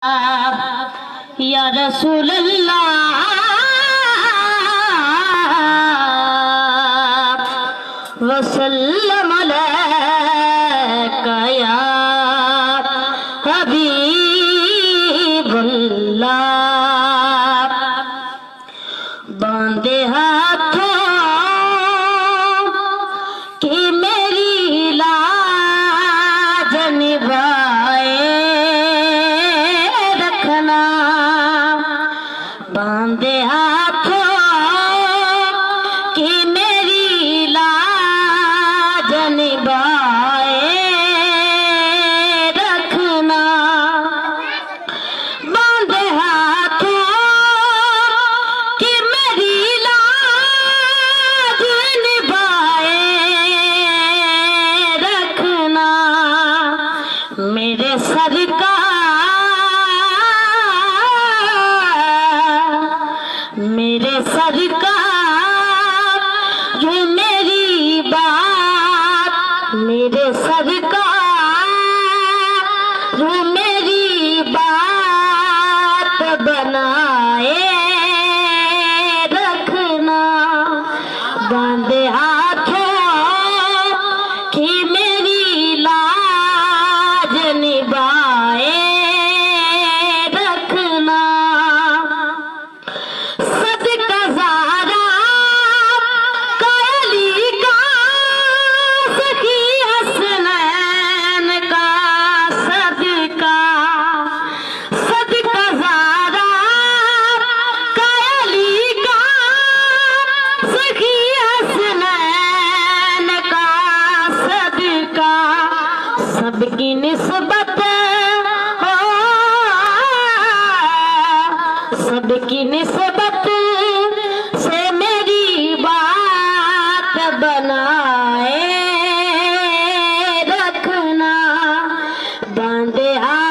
या रसूल अल्लाह वसल्लम अलैका या हबीबल्लाह। बांधे हाथों की मेरी लाज निभाए रखना, बांधे हाथों की मेरी लाज निभाए रखना, बांधे हाथों की मेरी लाज निभाए रखना। मेरे सरकार जो मेरी बात, मेरे सरकार जो मेरी बात बनाए रखना, बांधे हाथों की मेरी लाज निभाए रखना। सदका ज़ारा का अली का, सखी हसनैन का सदका, सदका ज़ारा का अली का, सखी हसनैन का सदका। सबकी निस्बत हो, सबकी निस्बत से मेरी बात बनाए रखना, बांधे हाथ